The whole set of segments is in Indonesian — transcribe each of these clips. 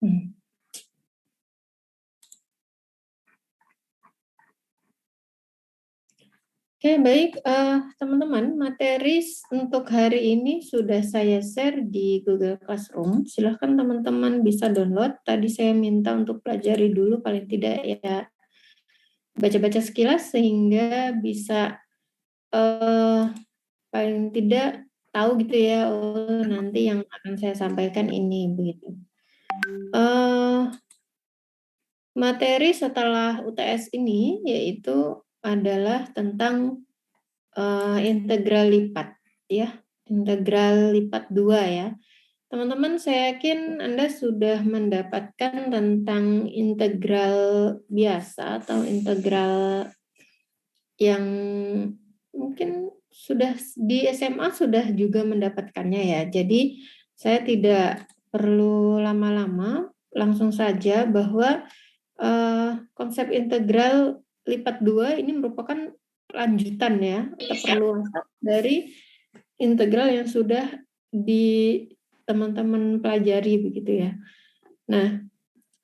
Hmm. Oke, baik teman-teman, materi untuk hari ini sudah saya share di Google Classroom. Silahkan teman-teman bisa download. Tadi saya minta untuk pelajari dulu paling tidak ya baca-baca sekilas sehingga bisa paling tidak tahu gitu ya, oh nanti yang akan saya sampaikan ini begitu. Materi setelah UTS ini yaitu adalah tentang integral lipat ya, integral lipat 2 ya. Teman-teman, saya yakin Anda sudah mendapatkan tentang integral biasa atau integral yang mungkin sudah di SMA sudah juga mendapatkannya ya. Jadi saya tidak perlu lama-lama, langsung saja bahwa konsep integral lipat 2 ini merupakan lanjutan ya atau perluasan dari integral yang sudah di teman-teman pelajari begitu ya. Nah,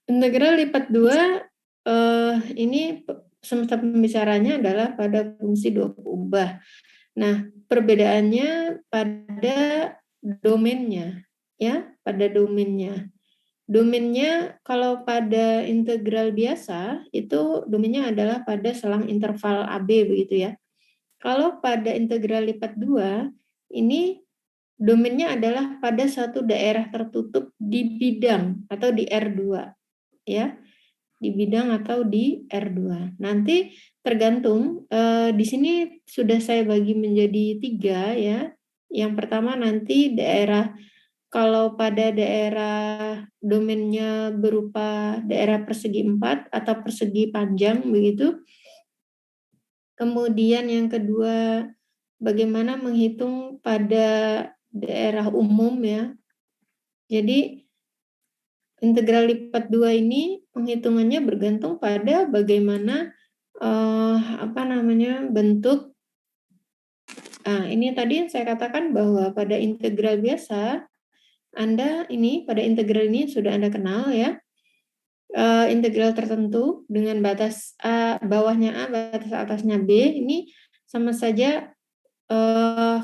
integral lipat 2 ini semesta pembicaranya adalah pada fungsi dua kubah. Nah, perbedaannya pada domainnya ya, pada domainnya. Domainnya kalau pada integral biasa itu domainnya adalah pada selang interval AB begitu ya. Kalau pada integral lipat 2 ini domainnya adalah pada satu daerah tertutup di bidang atau di R2 ya. Di bidang atau di R2. Nanti tergantung di sini sudah saya bagi menjadi 3 ya. Yang pertama nanti daerah kalau pada daerah domainnya berupa daerah persegi 4 atau persegi panjang begitu. Kemudian yang kedua, bagaimana menghitung pada daerah umum ya. Jadi integral lipat 2 ini penghitungannya bergantung pada bagaimana bentuk. Nah, ini tadi yang saya katakan bahwa pada integral biasa Anda ini pada integral ini sudah Anda kenal ya. Integral tertentu dengan batas A, bawahnya A, batas atasnya B, ini sama saja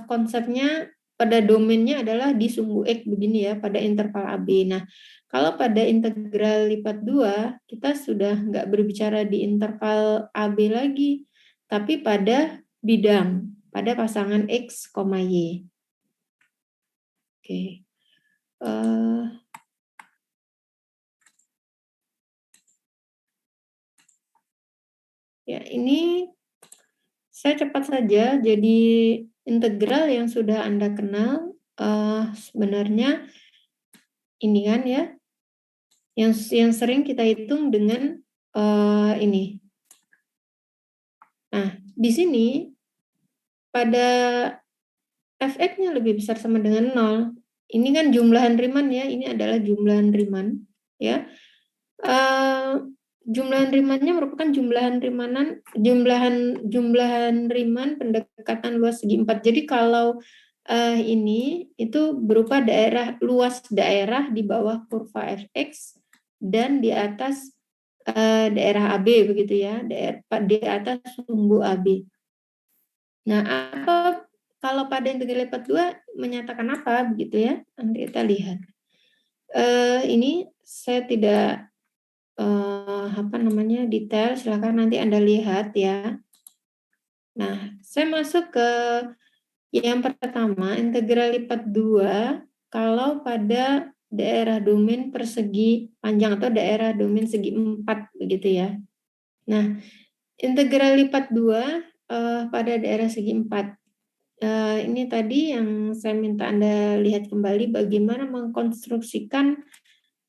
konsepnya pada domainnya adalah di sumbu X begini ya, pada interval AB. Nah, kalau pada integral lipat 2, kita sudah nggak berbicara di interval AB lagi, tapi pada bidang, pada pasangan X, Y. Oke. Ya, ini saya cepat saja. Jadi integral yang sudah Anda kenal sebenarnya ini kan ya, yang sering kita hitung dengan ini. Nah, di sini pada fx-nya lebih besar sama dengan 0. Ini kan jumlahan Riemann ya, ini adalah jumlahan Riemann ya. Jumlahan Riemann-nya merupakan jumlahan Riemann pendekatan luas segi 4. Jadi kalau ini itu berupa luas daerah di bawah kurva fx dan di atas daerah AB begitu ya, di atas sumbu AB. Nah, kalau pada integral lipat 2 menyatakan apa begitu ya? Nanti kita lihat. Ini saya tidak detail, silakan nanti Anda lihat ya. Nah, saya masuk ke yang pertama, integral lipat 2 kalau pada daerah domain persegi panjang atau daerah domain segi 4 begitu ya. Nah, integral lipat 2 pada daerah segi 4. Ini tadi yang saya minta Anda lihat kembali bagaimana mengkonstruksikan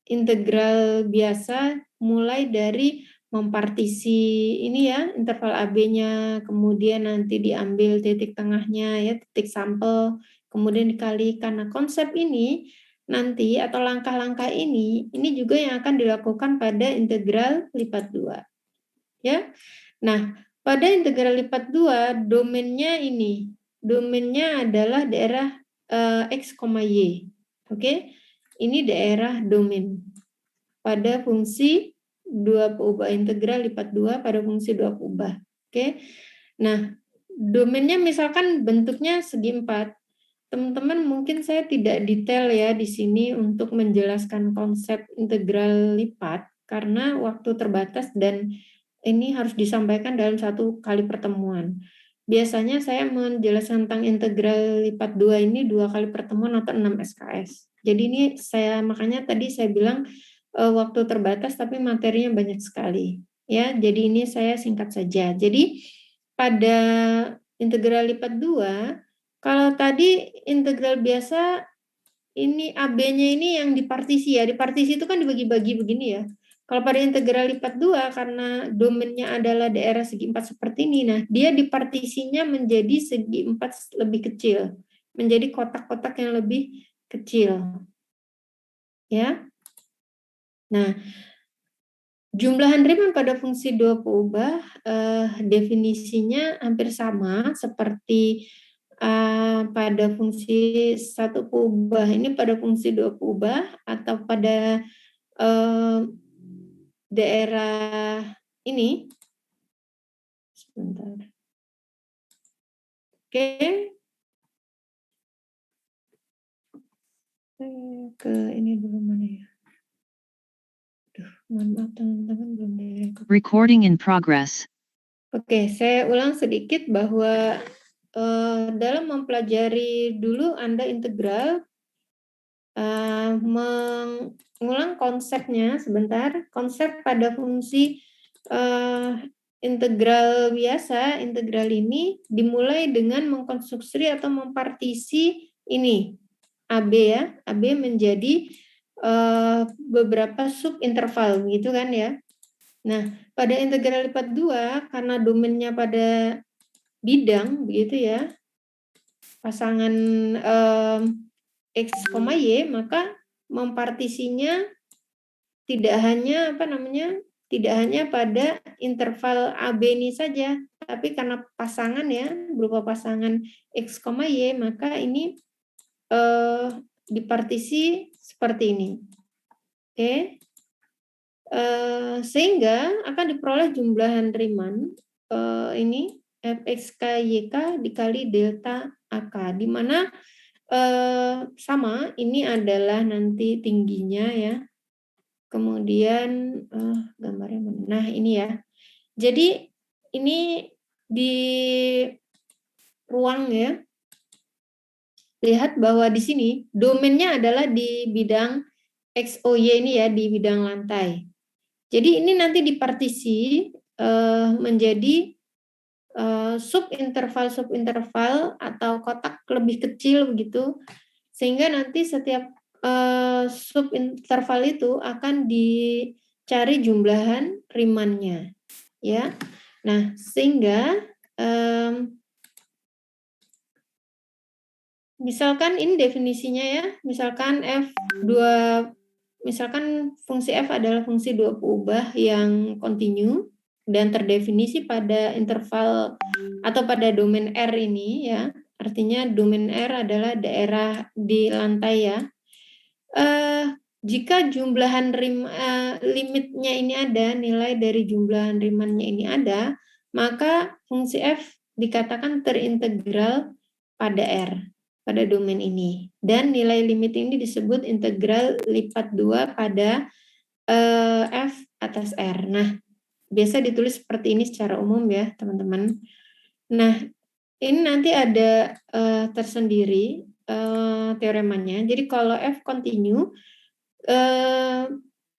integral biasa mulai dari mempartisi ini ya, interval AB-nya, kemudian nanti diambil titik tengahnya ya, titik sampel, kemudian dikalikan. Nah, konsep ini nanti atau langkah-langkah ini juga yang akan dilakukan pada integral lipat 2. Ya. Nah, pada integral lipat 2 domainnya ini. Domainnya adalah daerah X, Y. Oke. Ini daerah domain. pada fungsi 2 peubah, integral lipat 2 pada fungsi 2 peubah. Oke. Nah, domainnya misalkan bentuknya segi 4. Teman-teman mungkin saya tidak detail ya di sini untuk menjelaskan konsep integral lipat karena waktu terbatas dan ini harus disampaikan dalam 1 kali pertemuan. Biasanya saya menjelaskan tentang integral lipat 2 ini 2 kali pertemuan atau 6 SKS. Jadi ini makanya tadi saya bilang waktu terbatas tapi materinya banyak sekali. Ya, jadi ini saya singkat saja. Jadi pada integral lipat 2, kalau tadi integral biasa, ini AB-nya ini yang dipartisi ya. Dipartisi itu kan dibagi-bagi begini ya. Kalau pada integral lipat 2, karena domainnya adalah daerah segi 4 seperti ini, nah dia dipartisinya menjadi segi 4 lebih kecil. Menjadi kotak-kotak yang lebih kecil. Ya. Nah, jumlahan Riemann pada fungsi 2 peubah definisinya hampir sama seperti pada fungsi 1 peubah ini pada fungsi 2 peubah atau pada daerah ini. Sebentar. Oke. Ke ini dulu mana ya? Mohon maaf teman-teman belum direkod. Recording in progress. Oke, saya ulang sedikit bahwa dalam mempelajari dulu Anda integral, mengulang konsepnya sebentar. Konsep pada fungsi integral biasa, integral ini dimulai dengan mengkonstruksi atau mempartisi ini AB ya, AB menjadi beberapa subinterval gitu kan ya. Nah, pada integral lipat 2 karena domainnya pada bidang begitu ya, pasangan X, Y, maka mempartisinya tidak hanya tidak hanya pada interval AB ini saja, tapi karena pasangan ya, berupa pasangan X, Y, maka ini dipartisi seperti ini. Oke. Sehingga akan diperoleh jumlahan Riemann ini Fxk/Yk dikali delta AK, di mana sama ini adalah nanti tingginya ya. Kemudian gambarnya mana? Nah, ini ya. Jadi ini di ruang ya. Lihat bahwa di sini domainnya adalah di bidang XOY ini ya, di bidang lantai. Jadi ini nanti dipartisi menjadi subinterval atau kotak lebih kecil begitu, sehingga nanti setiap subinterval itu akan dicari jumlahan Riemann-nya, ya. Nah, sehingga misalkan ini definisinya ya, misalkan misalkan fungsi f adalah fungsi 2 peubah yang kontinu dan terdefinisi pada interval atau pada domain R ini ya. Artinya domain R adalah daerah di lantai ya. Jika jumlahan limitnya ini ada, nilai dari jumlahan Riemann-nya ini ada, maka fungsi f dikatakan terintegral pada R, pada domain ini. Dan nilai limit ini disebut integral lipat 2 pada F atas R. Nah, biasa ditulis seperti ini secara umum ya, teman-teman. Nah, ini nanti ada tersendiri teoremanya. Jadi kalau F continue,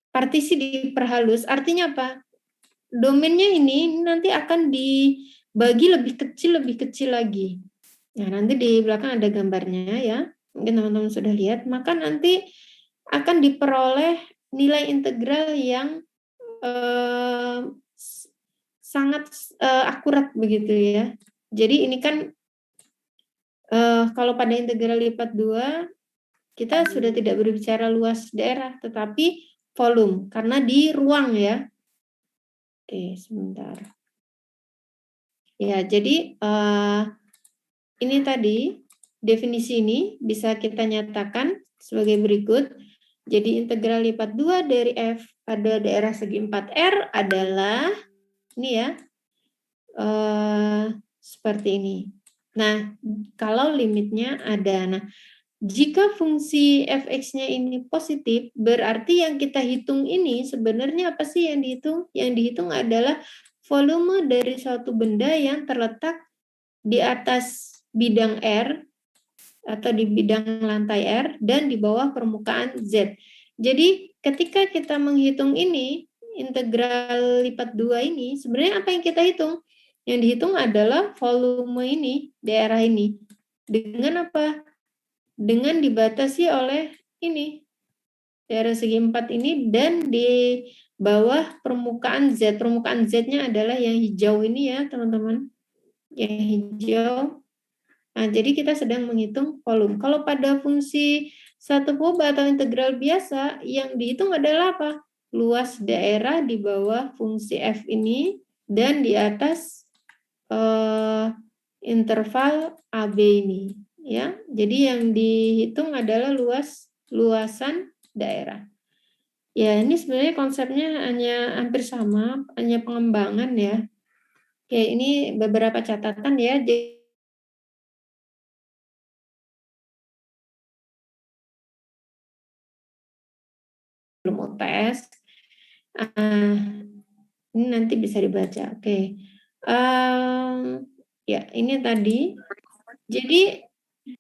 partisi diperhalus, artinya apa? Domainnya ini nanti akan dibagi lebih kecil lagi. Nah, nanti di belakang ada gambarnya ya. Mungkin teman-teman sudah lihat. Maka nanti akan diperoleh nilai integral yang sangat akurat begitu ya. Jadi ini kan kalau pada integral lipat 2 kita sudah tidak berbicara luas daerah, tetapi volume karena di ruang ya. Oke, sebentar. Ya, jadi ini tadi definisi ini bisa kita nyatakan sebagai berikut. Jadi integral lipat 2 dari F pada daerah segi 4R adalah ini ya, seperti ini. Nah, kalau limitnya ada. Nah, jika fungsi fx-nya ini positif, berarti yang kita hitung ini sebenarnya apa sih yang dihitung? Yang dihitung adalah volume dari suatu benda yang terletak di atas bidang R atau di bidang lantai R dan di bawah permukaan Z. Jadi ketika kita menghitung ini, integral lipat 2 ini, sebenarnya apa yang kita hitung? Yang dihitung adalah volume ini, daerah ini. Dengan apa? Dengan dibatasi oleh ini, daerah segi 4 ini, dan di bawah permukaan Z. Permukaan Z-nya adalah yang hijau ini ya, teman-teman. Yang hijau. Nah, jadi kita sedang menghitung volume. Kalau pada fungsi satu kubah atau integral biasa, yang dihitung adalah apa? Luas daerah di bawah fungsi F ini dan di atas interval AB ini. Ya, jadi yang dihitung adalah luasan daerah. Ya, ini sebenarnya konsepnya hanya hampir sama, hanya pengembangan ya. Oke, ini beberapa catatan ya. Jadi belum UTS. Ini nanti bisa dibaca. Oke. Ya, ini tadi. Jadi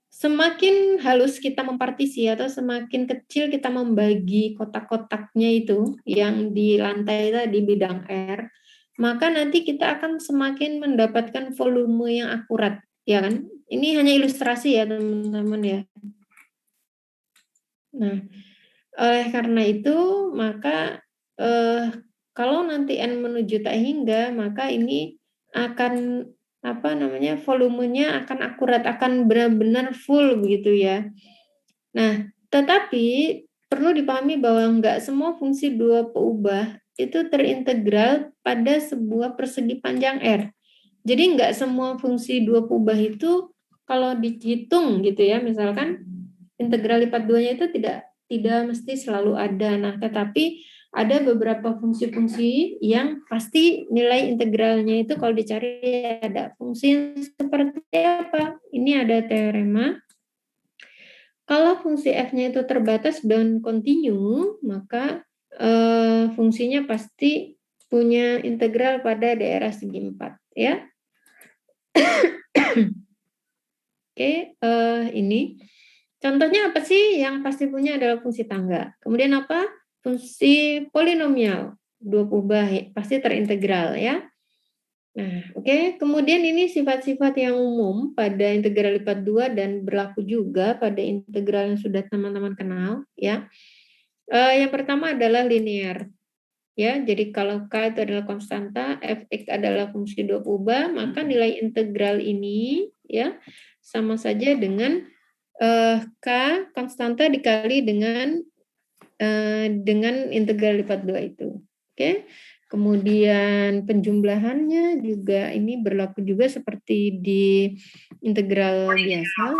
semakin halus kita mempartisi atau semakin kecil kita membagi kotak-kotaknya itu yang di lantai tadi bidang R, maka nanti kita akan semakin mendapatkan volume yang akurat, ya kan? Ini hanya ilustrasi ya, teman-teman ya. Nah, oleh karena itu, maka kalau nanti N menuju tak hingga, maka ini akan volumenya akan akurat, akan benar-benar full begitu ya. Nah, tetapi perlu dipahami bahwa enggak semua fungsi dua peubah itu terintegral pada sebuah persegi panjang R. Jadi enggak semua fungsi dua peubah itu kalau dihitung gitu ya, misalkan integral lipat 2-nya itu tidak mesti selalu ada. Nah, tetapi ada beberapa fungsi-fungsi yang pasti nilai integralnya itu kalau dicari ada fungsi seperti apa. Ini ada teorema. Kalau fungsi f-nya itu terbatas dan kontinu, maka fungsinya pasti punya integral pada daerah segi 4 ya. Oke, ini contohnya apa sih yang pasti punya adalah fungsi tangga. Kemudian apa? Fungsi polinomial, dua kubah pasti terintegral ya. Nah, oke. Kemudian ini sifat-sifat yang umum pada integral lipat 2 dan berlaku juga pada integral yang sudah teman-teman kenal ya. Yang pertama adalah linear. Ya, jadi kalau K itu adalah konstanta, Fx adalah fungsi dua kubah, maka nilai integral ini ya sama saja dengan K konstanta dikali dengan integral lipat 2 itu. Oke. Kemudian penjumlahannya juga ini berlaku juga seperti di integral biasa.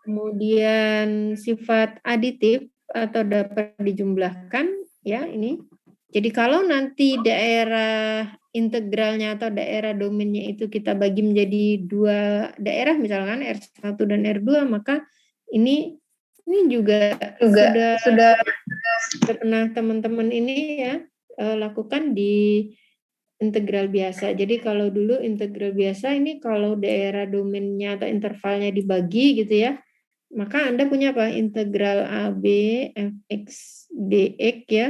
Kemudian sifat aditif atau dapat dijumlahkan ya ini. Jadi kalau nanti daerah integralnya atau daerah domainnya itu kita bagi menjadi dua daerah misalkan R1 dan R2, maka ini juga sudah pernah teman-teman ini ya lakukan di integral biasa. Jadi kalau dulu integral biasa ini kalau daerah domainnya atau intervalnya dibagi gitu ya, maka Anda punya apa? Integral AB fx dx ya,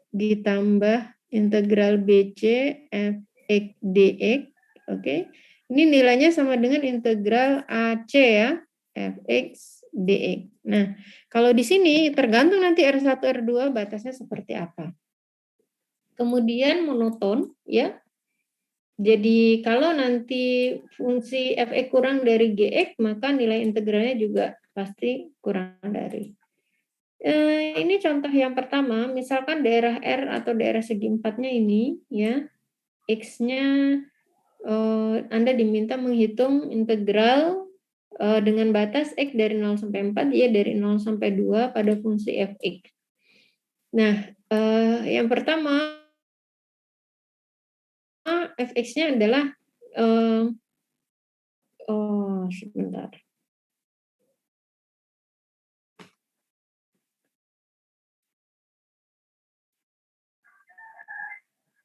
ditambah integral BC fx dx. Oke. Ini nilainya sama dengan integral AC ya, fx dx. Nah, kalau di sini tergantung nanti R1 R2 batasnya seperti apa. Kemudian monoton ya. Jadi kalau nanti fungsi fx kurang dari gx, maka nilai integralnya juga pasti kurang dari. Ini contoh yang pertama, misalkan daerah R atau daerah segi 4-nya ini, ya, X-nya Anda diminta menghitung integral dengan batas X dari 0 sampai 4, Y dari 0 sampai 2 pada fungsi Fx. Nah, yang pertama, Fx-nya adalah, sebentar.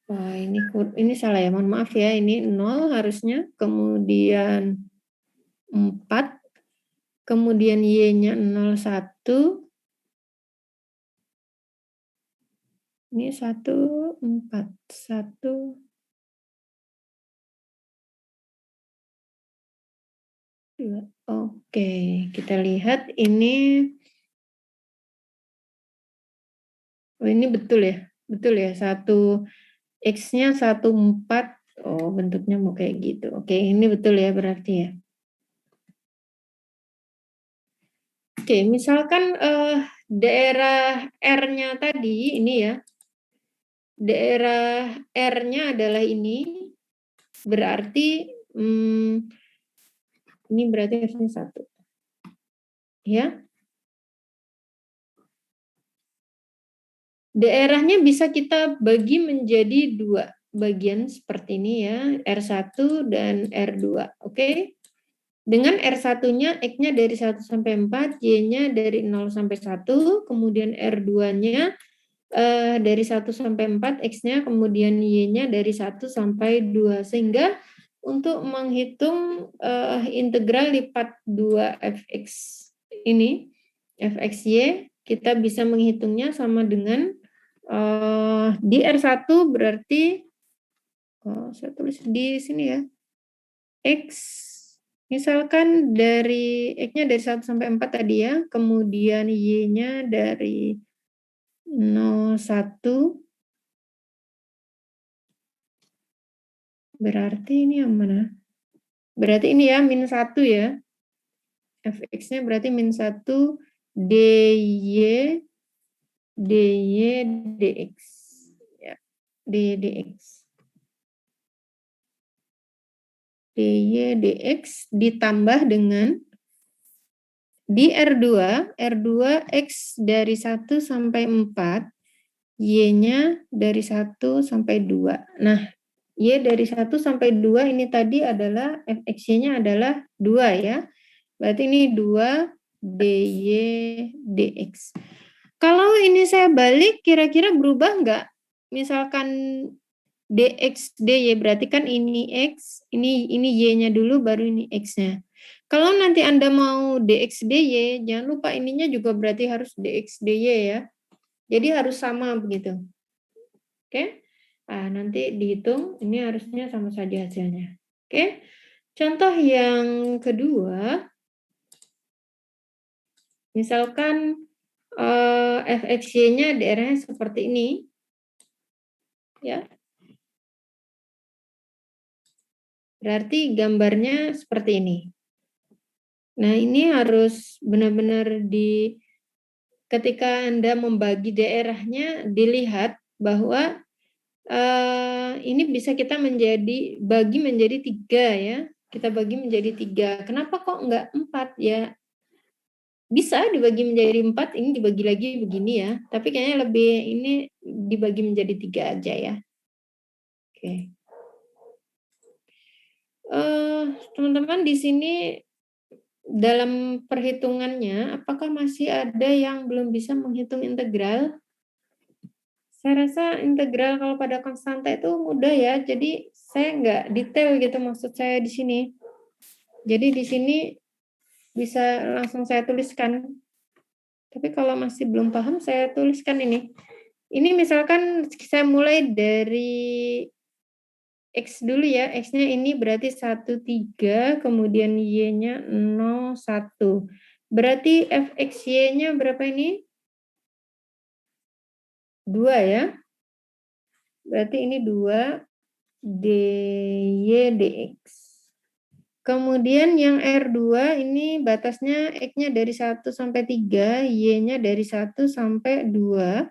Wah, ini salah ya, mohon maaf ya, ini 0 harusnya, kemudian 4, kemudian Y-nya 01, ini 1, 4, 1, 2. Oke, kita lihat ini, ini betul ya? Betul ya, 1 X-nya 1, 4, bentuknya mau kayak gitu. Oke, ini betul ya berarti ya? Oke, misalkan daerah R-nya tadi ini ya, daerah R-nya adalah ini, berarti ini berarti harusnya 1. Ya. Daerahnya bisa kita bagi menjadi 2 bagian seperti ini ya, R1 dan R2. Oke? Dengan R1-nya X-nya dari 1 sampai 4, Y-nya dari 0 sampai 1, kemudian R2-nya dari 1 sampai 4, X-nya, kemudian Y-nya dari 1 sampai 2. Sehingga untuk menghitung integral lipat 2 Fx ini, Fxy, kita bisa menghitungnya sama dengan di R1 berarti, saya tulis di sini ya, X, misalkan dari X-nya dari 1 sampai 4 tadi ya, kemudian Y-nya dari 01, berarti ini yang mana? Berarti ini ya, min 1 ya. Fx-nya berarti min 1 dy, dx. Ya, dx. dy dx ditambah dengan di R2 X dari 1 sampai 4, Y-nya dari 1 sampai 2. Nah, Y dari 1 sampai 2 ini tadi adalah Fx-nya adalah 2 ya. Berarti ini 2 dy dx. Kalau ini saya balik, kira-kira berubah nggak? Misalkan dx dy, berarti kan ini x, ini y-nya dulu, baru ini x-nya. Kalau nanti Anda mau dx dy, jangan lupa ininya juga berarti harus dx dy ya. Jadi harus sama begitu. Oke? Nah, nanti dihitung, ini harusnya sama saja hasilnya. Oke? Contoh yang kedua, misalkan Fxy-nya daerahnya seperti ini, ya. Berarti gambarnya seperti ini. Nah, ini harus benar-benar ketika Anda membagi daerahnya, dilihat bahwa ini bisa kita bagi menjadi 3 ya. Kita bagi menjadi 3. Kenapa kok enggak 4 ya? Bisa dibagi menjadi 4, ini dibagi lagi begini ya. Tapi kayaknya lebih ini dibagi menjadi 3 aja ya. Oke. Teman-teman di sini dalam perhitungannya, apakah masih ada yang belum bisa menghitung integral? Saya rasa integral kalau pada konstanta itu mudah ya, jadi saya nggak detail gitu maksud saya di sini. Jadi di sini bisa langsung saya tuliskan. Tapi kalau masih belum paham, saya tuliskan ini. Ini misalkan saya mulai dari X dulu ya, X-nya ini berarti 1, 3, kemudian Y-nya 0, 1. Berarti Fxy-nya berapa ini? 2 ya. Berarti ini 2 dy dx. Kemudian yang R2 ini batasnya X-nya dari 1 sampai 3, Y-nya dari 1 sampai 2.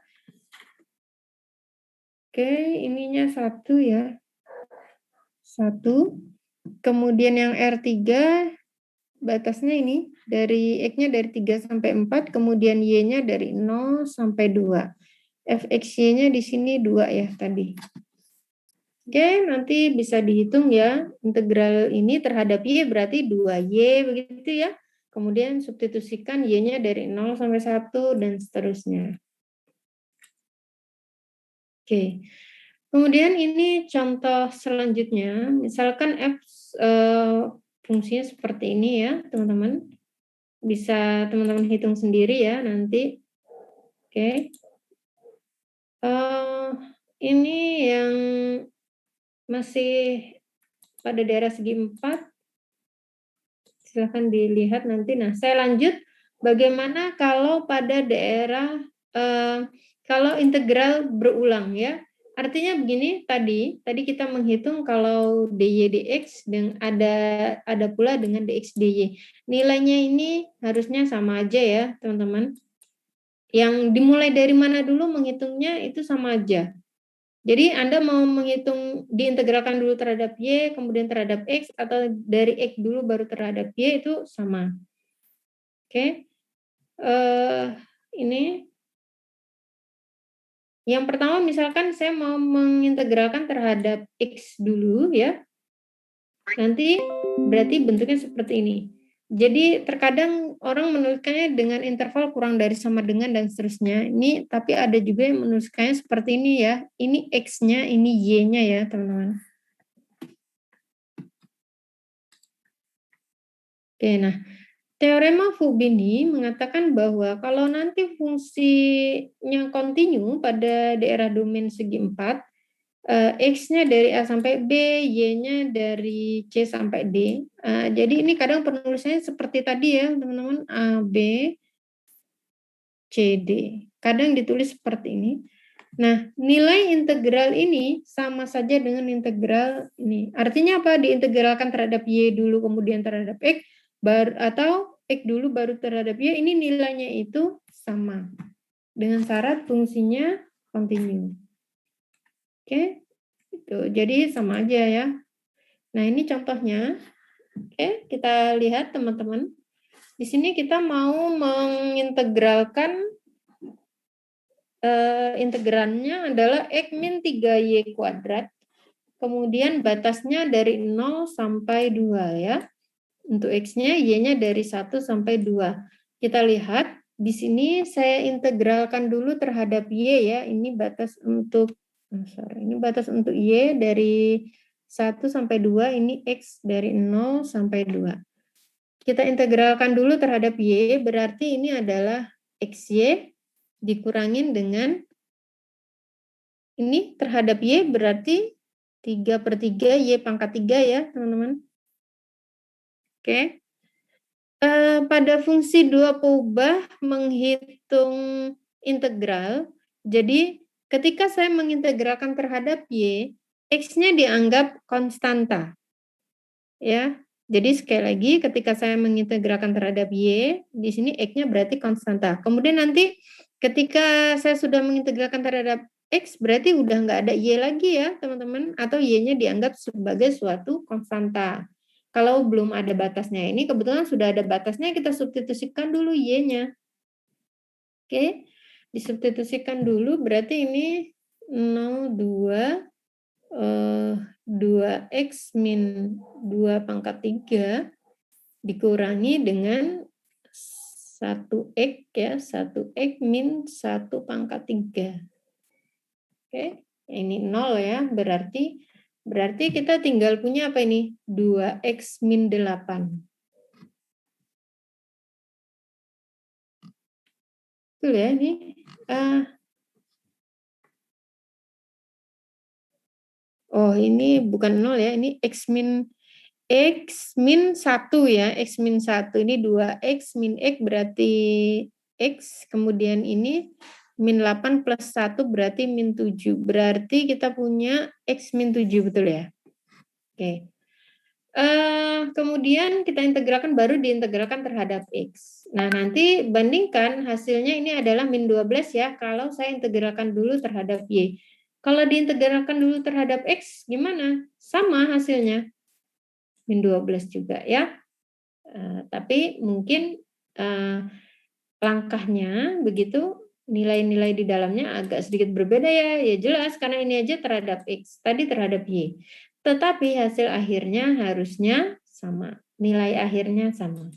Oke, ininya 1 ya. 1. Kemudian yang R3 batasnya ini, dari X-nya dari 3 sampai 4, kemudian Y-nya dari 0 sampai 2. Fxy-nya di sini 2 ya tadi. Oke, nanti bisa dihitung ya, integral ini terhadap Y berarti 2Y begitu ya. Kemudian substitusikan Y-nya dari 0 sampai 1 dan seterusnya. Oke. Kemudian ini contoh selanjutnya, misalkan F fungsinya seperti ini ya, teman-teman. Bisa teman-teman hitung sendiri ya nanti. Oke. Ini yang masih pada daerah segi 4, silahkan dilihat nanti. Nah, saya lanjut bagaimana kalau pada daerah, kalau integral berulang ya. Artinya begini, tadi kita menghitung kalau dy dx dan ada pula dengan dx dy. Nilainya ini harusnya sama aja ya, teman-teman. Yang dimulai dari mana dulu menghitungnya itu sama aja. Jadi Anda mau menghitung diintegralkan dulu terhadap Y, kemudian terhadap X, atau dari X dulu baru terhadap Y, itu sama. Oke. Ini yang pertama misalkan saya mau mengintegralkan terhadap X dulu ya. Nanti berarti bentuknya seperti ini. Jadi terkadang orang menuliskannya dengan interval kurang dari sama dengan dan seterusnya. Ini tapi ada juga yang menuliskannya seperti ini ya. Ini X-nya, ini Y-nya ya, teman-teman. Oke, nah teorema Fubini mengatakan bahwa kalau nanti fungsinya kontinu pada daerah domain segi 4, X-nya dari A sampai B, Y-nya dari C sampai D. Jadi ini kadang penulisannya seperti tadi ya, teman-teman, A, B, C, D. Kadang ditulis seperti ini. Nah, nilai integral ini sama saja dengan integral ini. Artinya apa? Diintegralkan terhadap Y dulu, kemudian terhadap X, atau X dulu baru terhadap Y, ini nilainya itu sama. Dengan syarat fungsinya kontinu. Oke? Itu. Jadi sama aja ya. Nah, ini contohnya. Oke, kita lihat teman-teman. Di sini kita mau mengintegralkan integrannya adalah X min 3Y kuadrat. Kemudian batasnya dari 0 sampai 2 ya. Untuk X-nya, Y-nya dari 1 sampai 2. Kita lihat di sini saya integralkan dulu terhadap Y ya. Ini batas untuk ini batas untuk Y dari 1 sampai 2, ini X dari 0 sampai 2. Kita integralkan dulu terhadap Y, berarti ini adalah XY dikurangin dengan ini terhadap Y berarti 3/3 Y pangkat 3 ya, teman-teman. Oke. Pada fungsi dua peubah menghitung integral, jadi ketika saya mengintegralkan terhadap Y, X-nya dianggap konstanta. Ya, jadi sekali lagi ketika saya mengintegralkan terhadap Y, di sini X-nya berarti konstanta. Kemudian nanti ketika saya sudah mengintegralkan terhadap X, berarti udah nggak ada Y lagi ya teman-teman, atau Y-nya dianggap sebagai suatu konstanta. Kalau belum ada batasnya, ini kebetulan sudah ada batasnya, kita substitusikan dulu Y-nya. Oke, disubstitusikan dulu, berarti ini 0, 2, 2x min 2 pangkat 3 dikurangi dengan 1x ya, 1x min 1 pangkat 3. Oke, ini 0 ya, berarti kita tinggal punya apa ini? 2x min 8. Betul ya ini. Oh, ini bukan 0 ya, ini x min 1 ya, x min 1 ini 2x min x berarti x, kemudian ini min 8 plus 1 berarti min 7, berarti kita punya x min 7, betul ya? Oke. Kemudian kita integralkan, baru diintegralkan terhadap x. Nah, nanti bandingkan hasilnya ini adalah min 12 ya, kalau saya integralkan dulu terhadap y. Kalau diintegralkan dulu terhadap x, gimana? Sama hasilnya. Min 12 juga ya. Tapi mungkin langkahnya begitu, nilai-nilai di dalamnya agak sedikit berbeda ya. Ya jelas karena ini aja terhadap X, tadi terhadap Y. Tetapi hasil akhirnya harusnya sama. Nilai akhirnya sama.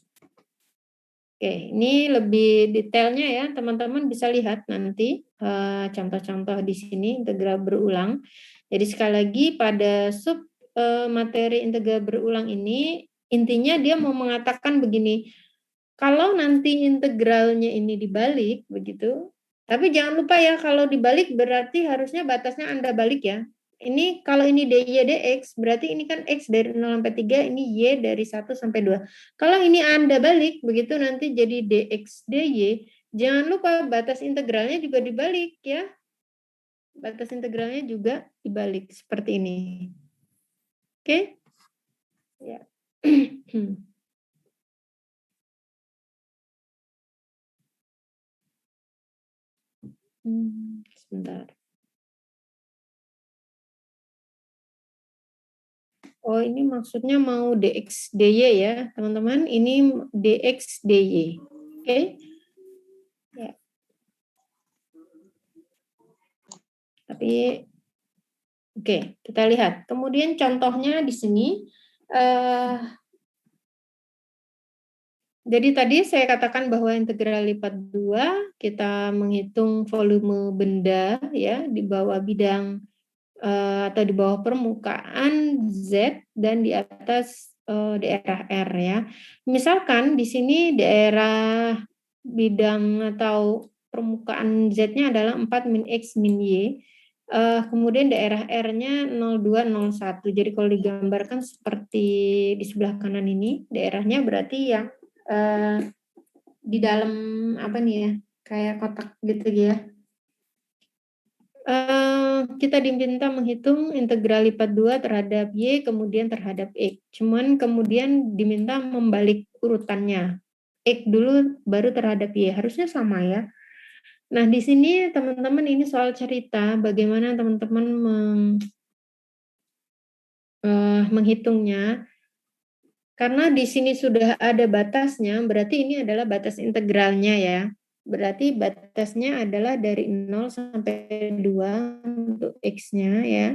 Oke, ini lebih detailnya ya, teman-teman bisa lihat nanti contoh-contoh di sini integral berulang. Jadi sekali lagi pada sub materi integral berulang ini intinya dia mau mengatakan begini, kalau nanti integralnya ini dibalik begitu, tapi jangan lupa ya kalau dibalik berarti harusnya batasnya Anda balik ya. Ini kalau ini dy dx berarti ini kan x dari 0 sampai 3, ini y dari 1 sampai 2. Kalau ini Anda balik begitu nanti jadi dx dy, jangan lupa batas integralnya juga dibalik ya. Batas integralnya juga dibalik seperti ini. Oke? Ya. Sebentar. Oh, ini maksudnya mau dx dy ya, teman-teman. Ini dx dy. Oke? Ya. Tapi oke, kita lihat. Kemudian contohnya di sini jadi tadi saya katakan bahwa integral lipat 2 kita menghitung volume benda ya di bawah bidang atau di bawah permukaan Z dan di atas daerah R ya. Misalkan di sini daerah bidang atau permukaan Z-nya adalah 4 min X min Y. Kemudian daerah R-nya 02, 01. Jadi kalau digambarkan seperti di sebelah kanan ini, daerahnya berarti yang di dalam apa nih ya, kayak kotak gitu ya. Kita diminta menghitung integral lipat 2 terhadap Y kemudian terhadap X. Cuman kemudian diminta membalik urutannya. X dulu baru terhadap Y. Harusnya sama ya. Nah, di sini teman-teman ini soal cerita bagaimana teman-teman menghitungnya. Karena di sini sudah ada batasnya, berarti ini adalah batas integralnya ya. Berarti batasnya adalah dari 0 sampai 2 untuk X-nya ya.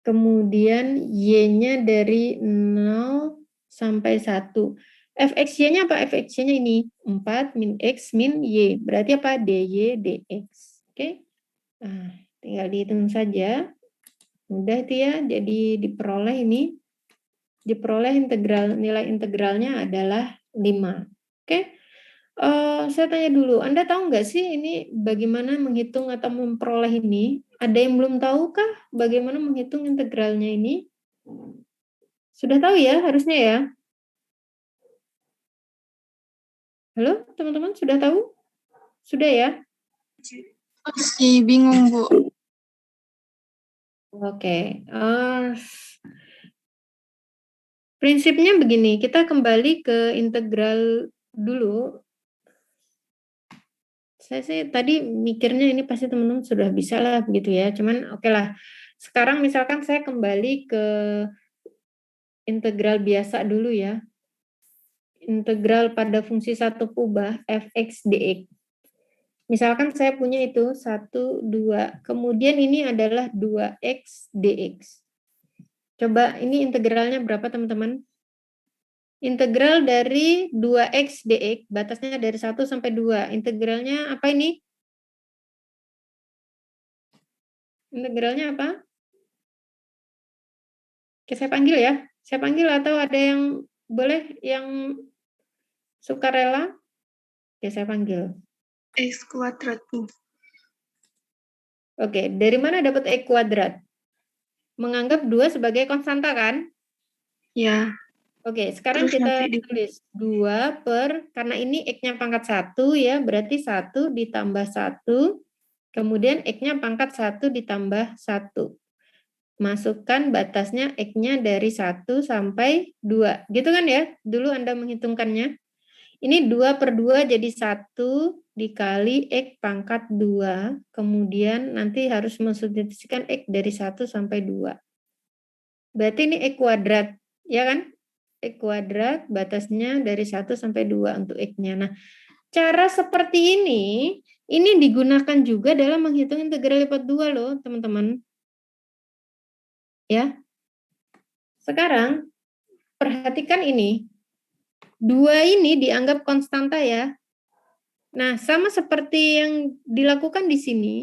Kemudian Y-nya dari 0 sampai 1. Fx-Y-nya apa? Fx-Y-nya ini 4 min X min Y. Berarti apa? dy dx. Oke. Nah, tinggal dihitung saja. Mudah itu ya. Jadi diperoleh ini. Diperoleh nilai integralnya adalah 5. Oke. Saya tanya dulu, Anda tahu nggak sih ini bagaimana menghitung atau memperoleh ini? Ada yang belum tahu kah bagaimana menghitung integralnya ini? Sudah tahu ya, harusnya ya? Halo, teman-teman, sudah tahu? Sudah ya? Masih bingung, Bu. Oke. Prinsipnya begini, kita kembali ke integral dulu. Saya sih tadi mikirnya ini pasti teman-teman sudah bisa lah begitu ya. Cuman oke lah. Sekarang misalkan saya kembali ke integral biasa dulu ya. Integral pada fungsi satu kubah fx dx. Misalkan saya punya itu 1, 2. Kemudian ini adalah 2x dx. Coba ini integralnya berapa teman-teman? Integral dari 2x dx, batasnya dari 1 sampai 2. Integralnya apa ini? Integralnya apa? Oke, saya panggil ya. Saya panggil atau ada yang boleh yang sukarela? Oke, saya panggil. X kuadrat, Bu. Oke, dari mana dapat X kuadrat? Menganggap 2 sebagai konstanta kan? Ya. Oke, sekarang Terus kita nanti tulis 2 per, karena ini X-nya pangkat 1 ya, berarti 1 ditambah 1, kemudian X-nya pangkat 1 ditambah 1. Masukkan batasnya X-nya dari 1 sampai 2. Gitu kan ya? Dulu Anda menghitungkannya. Ini 2 per 2 jadi 1 dikali X pangkat 2. Kemudian nanti harus mensubstitusikan X dari 1 sampai 2. Berarti ini X kuadrat, ya kan? X kuadrat, batasnya dari 1 sampai 2 untuk X-nya. Nah, cara seperti ini digunakan juga dalam menghitung integral lipat 2 loh, teman-teman. Ya. Sekarang, perhatikan ini. 2 ini dianggap konstanta ya. Nah, sama seperti yang dilakukan di sini.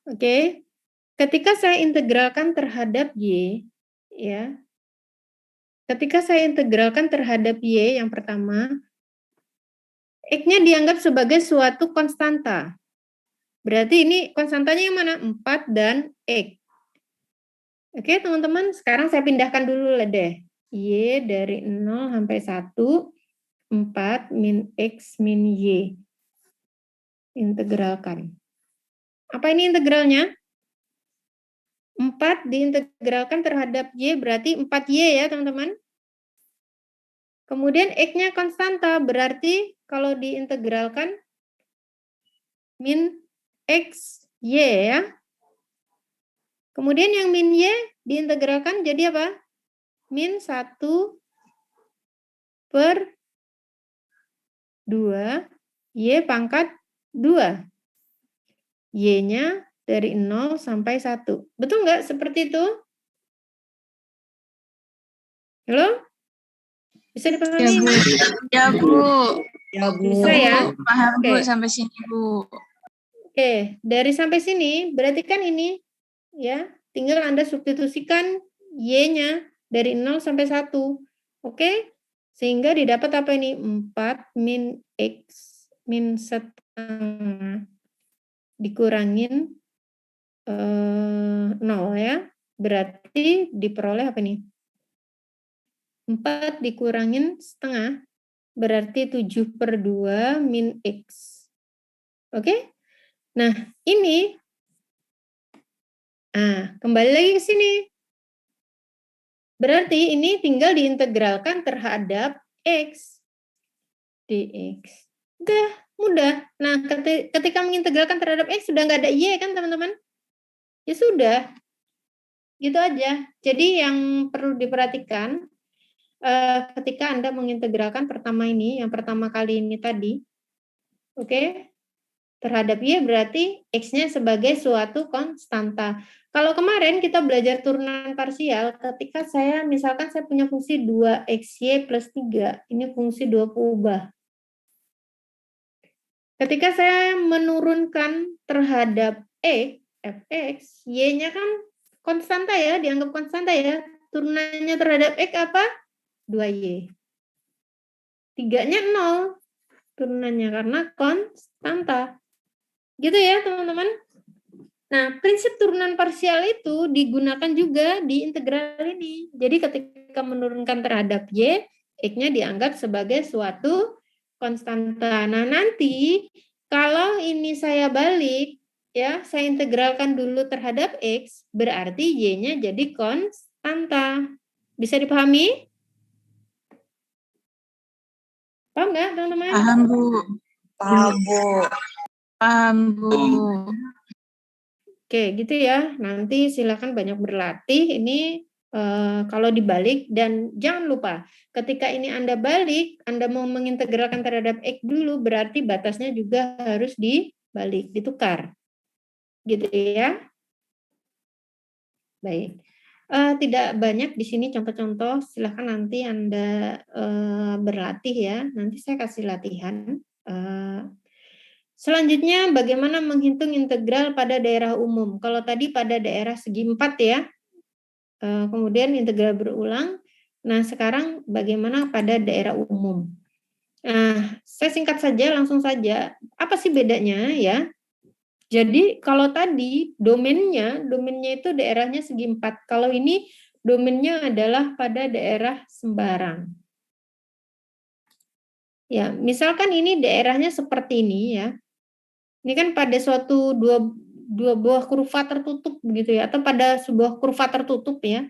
Oke. Ketika saya integralkan terhadap Y, ya. Ketika saya integralkan terhadap Y yang pertama, X-nya dianggap sebagai suatu konstanta. Berarti ini konstantanya yang mana? 4 dan X. Oke, teman-teman, sekarang saya pindahkan dulu lah deh. Y dari 0 sampai 1, 4 min X min Y. Integralkan. Apa ini integralnya? 4 diintegralkan terhadap Y berarti 4Y ya, teman-teman. Kemudian X-nya konstanta, berarti kalau diintegralkan min X, Y ya. Kemudian yang min Y diintegralkan jadi apa? Min 1 per 2, Y pangkat 2. Y-nya dari 0 sampai 1. Betul nggak seperti itu? Halo? Bisa Ya, dipahami? Bu. Ya, Bu. Ya, Bu. Bisa ya? Paham, Bu, Oke. sampai sini, Bu. Oke, dari sampai sini berarti kan ini ya, tinggal Anda substitusikan Y-nya dari 0 sampai 1. Oke? Sehingga didapat apa ini? 4 min X min setengah dikurangin 0 ya. Berarti diperoleh apa nih? 4 dikurangin setengah berarti 7 per 2 min X. Oke? Nah, ini kembali lagi ke sini. Berarti ini tinggal diintegralkan terhadap X dx. Udah, mudah. Nah, ketika mengintegralkan terhadap X sudah nggak ada Y kan, teman-teman? Ya sudah. Gitu aja. Jadi yang perlu diperhatikan ketika Anda mengintegralkan pertama ini, yang pertama kali ini tadi, oke, terhadap Y berarti X-nya sebagai suatu konstanta. Kalau kemarin kita belajar turunan parsial, ketika misalkan saya punya fungsi 2XY plus 3, ini fungsi 2 peubah. Ketika saya menurunkan terhadap X, fx, Y-nya kan konstanta ya, dianggap konstanta ya. Turunannya terhadap X apa? 2Y. 3-nya 0 turunannya karena konstanta. Gitu ya, teman-teman. Nah, prinsip turunan parsial itu digunakan juga di integral ini. Jadi ketika menurunkan terhadap Y, X-nya dianggap sebagai suatu konstanta. Nah, nanti kalau ini saya balik, ya, saya integralkan dulu terhadap X, berarti Y-nya jadi konstanta. Bisa dipahami? Paham nggak, teman-teman? Paham, Bu. Paham, Bu. Paham, Bu. Oke, gitu ya. Nanti silakan banyak berlatih. Ini kalau dibalik, dan jangan lupa ketika ini Anda balik, Anda mau mengintegralkan terhadap X dulu, berarti batasnya juga harus dibalik, ditukar. Gitu ya. Baik. Tidak banyak di sini contoh-contoh, silakan nanti Anda berlatih ya. Nanti saya kasih latihan. Selanjutnya, bagaimana menghitung integral pada daerah umum? Kalau tadi pada daerah segi 4 ya, kemudian integral berulang. Nah, sekarang bagaimana pada daerah umum? Nah, saya singkat saja, langsung saja. Apa sih bedanya ya? Jadi, kalau tadi domainnya itu daerahnya segi 4. Kalau ini domainnya adalah pada daerah sembarang. Ya, misalkan ini daerahnya seperti ini ya. Ini kan pada suatu dua buah kurva tertutup begitu ya, atau pada sebuah kurva tertutup ya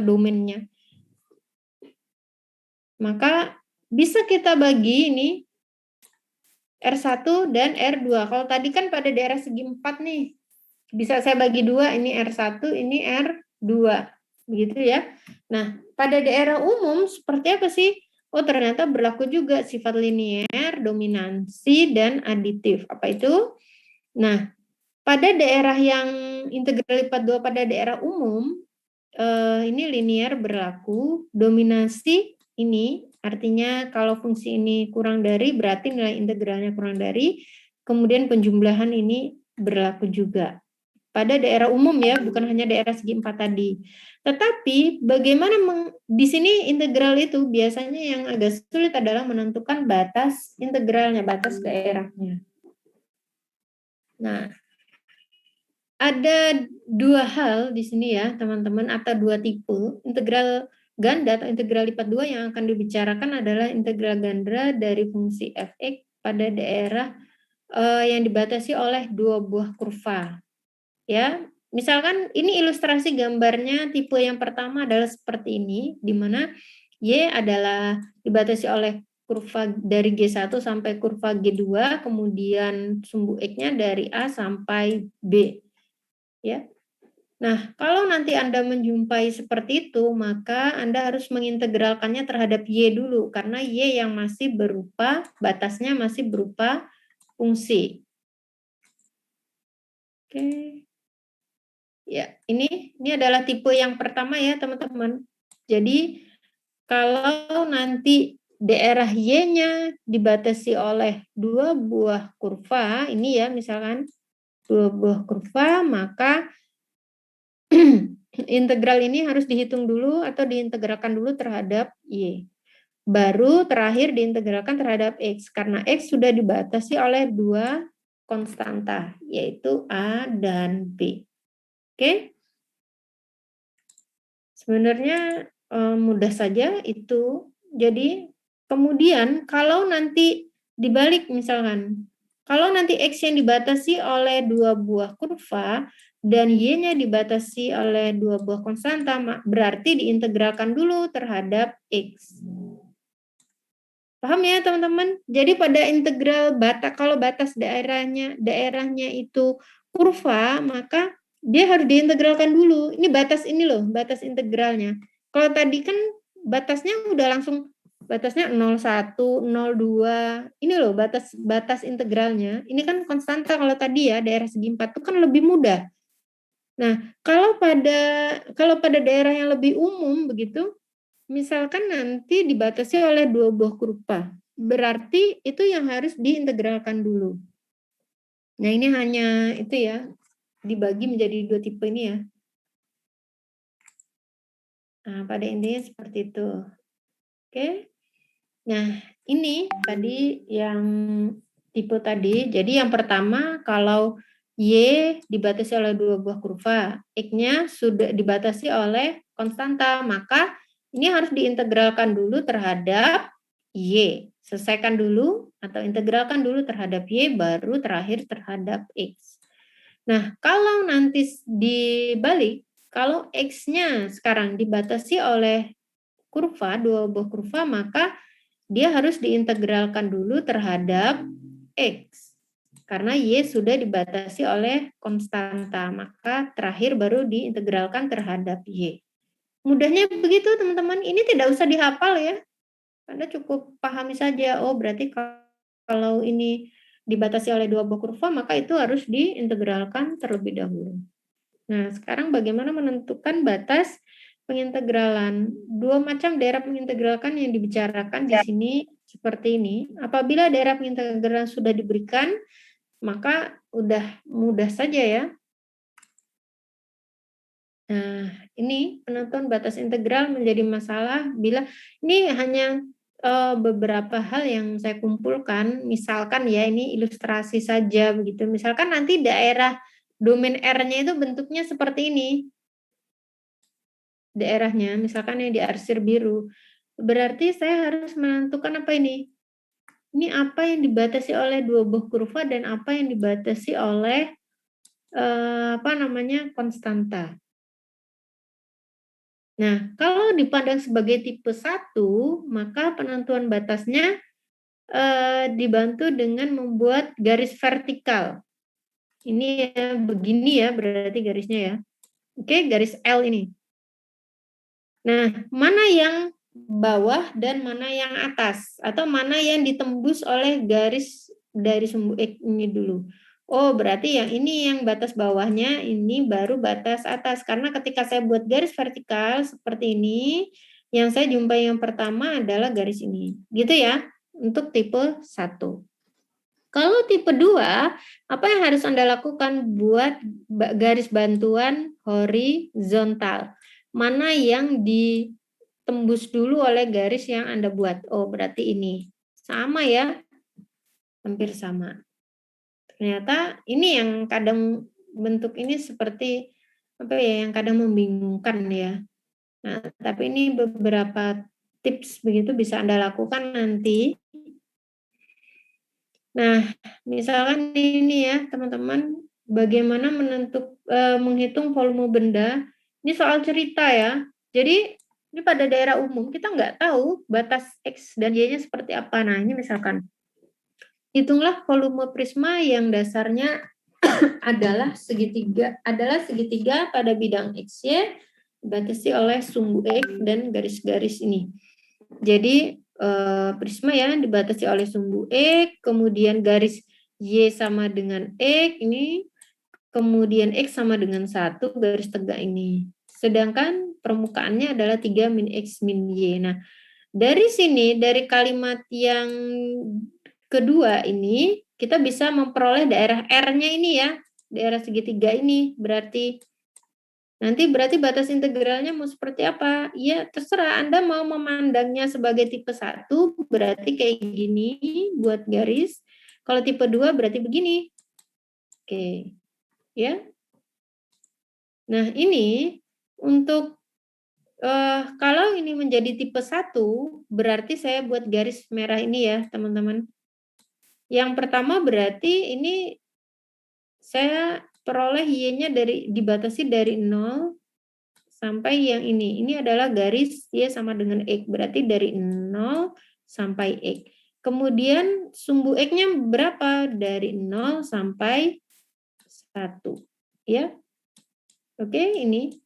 domainnya. Maka bisa kita bagi ini R1 dan R2. Kalau tadi kan pada daerah segi 4 nih. Bisa saya bagi 2, ini R1, ini R2. Begitu ya. Nah, pada daerah umum seperti apa sih? Oh, ternyata berlaku juga sifat linier, dominansi, dan aditif. Apa itu? Nah, pada daerah yang integral lipat 2 pada daerah umum, ini linier berlaku, dominasi ini artinya kalau fungsi ini kurang dari berarti nilai integralnya kurang dari, kemudian penjumlahan ini berlaku juga. Pada daerah umum ya, bukan hanya daerah segi 4 tadi. Tetapi bagaimana di sini integral itu biasanya yang agak sulit adalah menentukan batas integralnya, batas daerahnya. Nah, ada dua hal di sini ya, teman-teman, atau dua tipe. Integral ganda atau integral lipat 2 yang akan dibicarakan adalah integral ganda dari fungsi fx pada daerah yang dibatasi oleh dua buah kurva. Ya, misalkan ini ilustrasi gambarnya tipe yang pertama adalah seperti ini, di mana Y adalah dibatasi oleh kurva dari G1 sampai kurva G2, kemudian sumbu X-nya dari A sampai B. Ya. Nah, kalau nanti Anda menjumpai seperti itu, maka Anda harus mengintegralkannya terhadap Y dulu, karena Y yang masih berupa, batasnya masih berupa fungsi. Oke. Ya, ini adalah tipe yang pertama ya, teman-teman. Jadi, kalau nanti daerah Y-nya dibatasi oleh dua buah kurva, ini ya misalkan dua buah kurva, maka integral ini harus dihitung dulu atau diintegralkan dulu terhadap Y. Baru terakhir diintegralkan terhadap X, karena X sudah dibatasi oleh dua konstanta, yaitu A dan B. Oke? Sebenarnya mudah saja itu. Jadi kemudian kalau nanti dibalik misalkan, kalau nanti X yang dibatasi oleh dua buah kurva dan Y-nya dibatasi oleh dua buah konstanta, berarti diintegralkan dulu terhadap X. Paham ya teman-teman? Jadi pada integral batas, kalau batas daerahnya itu kurva, maka dia harus diintegralkan dulu. Ini batas ini loh, batas integralnya. Kalau tadi kan batasnya udah langsung batasnya 0,1, 0,2. Ini loh batas integralnya. Ini kan konstanta kalau tadi ya daerah segi 4 itu kan lebih mudah. Nah, kalau pada daerah yang lebih umum begitu, misalkan nanti dibatasi oleh dua buah kurva, berarti itu yang harus diintegralkan dulu. Nah, ini hanya itu ya, dibagi menjadi dua tipe ini ya. Nah, pada intinya seperti itu. Oke. Nah, ini tadi yang tipe tadi. Jadi yang pertama, kalau Y dibatasi oleh dua buah kurva, X-nya sudah dibatasi oleh konstanta, maka ini harus diintegralkan dulu terhadap Y. Selesaikan dulu atau integralkan dulu terhadap Y, baru terakhir terhadap X. Nah, kalau nanti dibalik, kalau X-nya sekarang dibatasi oleh kurva, dua buah kurva, maka dia harus diintegralkan dulu terhadap X. Karena Y sudah dibatasi oleh konstanta, maka terakhir baru diintegralkan terhadap Y. Mudahnya begitu teman-teman, ini tidak usah dihafal ya. Anda cukup pahami saja, oh berarti kalau ini dibatasi oleh dua buah kurva, maka itu harus diintegralkan terlebih dahulu. Nah, sekarang bagaimana menentukan batas pengintegralan? Dua macam daerah pengintegralkan yang dibicarakan di sini seperti ini. Apabila daerah pengintegralan sudah diberikan, maka udah mudah saja ya. Nah, ini penentuan batas integral menjadi masalah bila ini hanya beberapa hal yang saya kumpulkan. Misalkan ya, ini ilustrasi saja begitu. Misalkan nanti daerah domain R-nya itu bentuknya seperti ini. Daerahnya, misalkan yang diarsir biru. Berarti saya harus menentukan apa ini? Ini apa yang dibatasi oleh dua buah kurva dan apa yang dibatasi oleh konstanta. Nah, kalau dipandang sebagai tipe 1, maka penentuan batasnya dibantu dengan membuat garis vertikal. Ini ya begini ya berarti garisnya ya. Oke, garis L ini. Nah, mana yang bawah dan mana yang atas? Atau mana yang ditembus oleh garis dari sumbu X ini dulu? Oh, berarti yang ini yang batas bawahnya, ini baru batas atas. Karena ketika saya buat garis vertikal seperti ini, yang saya jumpai yang pertama adalah garis ini. Gitu ya, untuk tipe 1. Kalau tipe 2, apa yang harus Anda lakukan buat garis bantuan horizontal? Mana yang ditembus dulu oleh garis yang Anda buat? Oh, berarti ini. Sama ya, hampir sama. Ternyata ini yang kadang bentuk ini seperti apa ya, yang kadang membingungkan ya. Nah, tapi ini beberapa tips begitu bisa Anda lakukan nanti. Nah, misalkan ini ya, teman-teman, bagaimana menghitung volume benda. Ini soal cerita ya. Jadi, ini pada daerah umum, kita nggak tahu batas X dan Y-nya seperti apa. Nah, ini misalkan, hitunglah volume prisma yang dasarnya adalah segitiga pada bidang XY, dibatasi oleh sumbu X dan garis-garis ini. Jadi prisma ya dibatasi oleh sumbu X, kemudian garis Y sama dengan X ini, kemudian X sama dengan 1 garis tegak ini. Sedangkan permukaannya adalah 3 min X min Y. Nah, dari sini, dari kalimat yang kedua ini, kita bisa memperoleh daerah R-nya ini ya, daerah segitiga ini. Nanti berarti batas integralnya mau seperti apa? Ya terserah, Anda mau memandangnya sebagai tipe 1, berarti kayak gini buat garis. Kalau tipe 2 berarti begini. Oke. Ya. Nah, ini untuk kalau ini menjadi tipe 1, berarti saya buat garis merah ini ya, teman-teman. Yang pertama berarti ini saya peroleh Y-nya dibatasi dari 0 sampai yang ini. Ini adalah garis Y sama dengan X. Berarti dari 0 sampai X. Kemudian sumbu X-nya berapa? Dari 0 sampai 1. Ya. Oke, ini.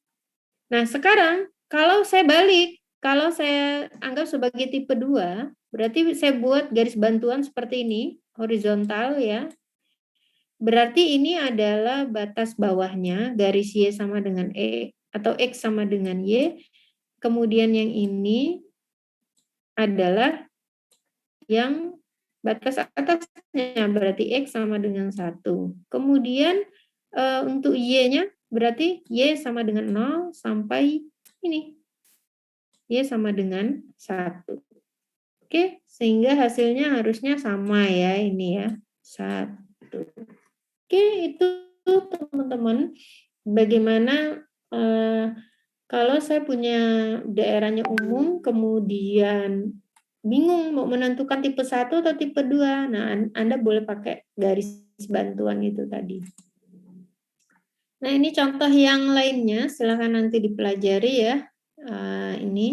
Nah, sekarang kalau saya balik, kalau saya anggap sebagai tipe 2, berarti saya buat garis bantuan seperti ini, horizontal ya. Berarti ini adalah batas bawahnya, garis Y sama dengan X, atau X sama dengan Y. Kemudian yang ini adalah yang batas atasnya, berarti X sama dengan 1. Kemudian untuk Y-nya, berarti Y sama dengan 0 sampai ini. Y sama dengan 1. Oke, sehingga hasilnya harusnya sama ya, ini ya, 1. Oke, itu teman-teman, bagaimana kalau saya punya daerahnya umum, kemudian bingung mau menentukan tipe 1 atau tipe 2, nah Anda boleh pakai garis bantuan itu tadi. Nah, ini contoh yang lainnya, silakan nanti dipelajari ya. Ini.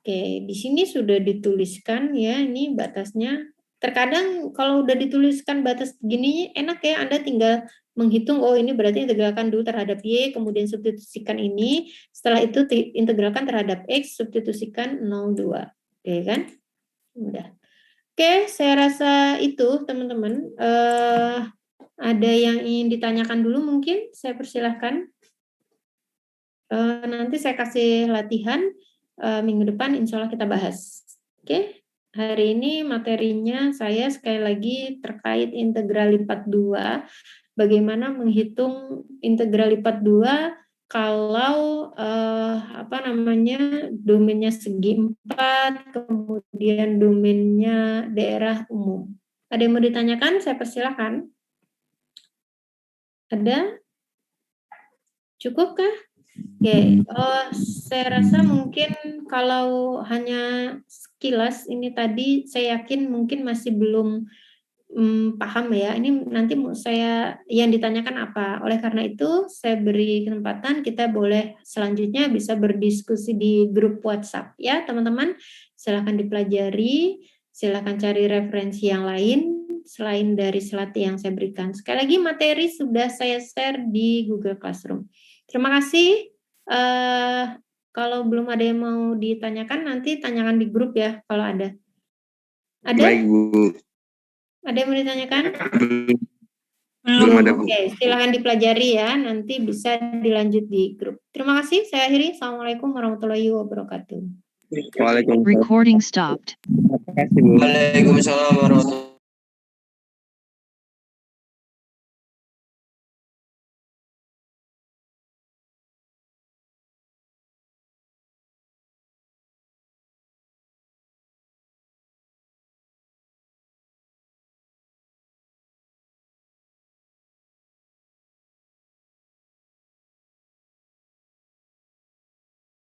Oke, di sini sudah dituliskan ya, ini batasnya. Terkadang kalau udah dituliskan batas gini enak ya, Anda tinggal menghitung, oh ini berarti integralkan dulu terhadap Y, kemudian substitusikan ini, setelah itu integralkan terhadap X, substitusikan 0,2. Oke kan? Udah. Oke, saya rasa itu teman-teman. Ada yang ingin ditanyakan dulu mungkin, saya persilahkan. Nanti saya kasih latihan, minggu depan insya Allah kita bahas. Oke, hari ini materinya saya sekali lagi terkait integral lipat 2, bagaimana menghitung integral lipat 2 kalau domainnya segi 4, kemudian domainnya daerah umum. Ada yang mau ditanyakan? Saya persilahkan. Ada? Cukupkah? Oke, saya rasa mungkin kalau hanya sekilas ini tadi, saya yakin mungkin masih belum paham ya. Ini nanti saya yang ditanyakan apa. Oleh karena itu, saya beri kesempatan kita boleh selanjutnya bisa berdiskusi di grup WhatsApp ya, teman-teman. Silakan dipelajari, silakan cari referensi yang lain selain dari slide yang saya berikan. Sekali lagi materi sudah saya share di Google Classroom. Terima kasih. Kalau belum ada yang mau ditanyakan, nanti tanyakan di grup ya kalau ada. Ada? Baik, Bu. Ada yang mau ditanyakan? Belum ada, Bu. Oke, silahkan dipelajari ya. Nanti bisa dilanjut di grup. Terima kasih. Saya akhiri. Assalamualaikum warahmatullahi wabarakatuh. Waalaikumsalam. Recording stopped. Terima kasih, Bu. Waalaikumsalam warahmatullahi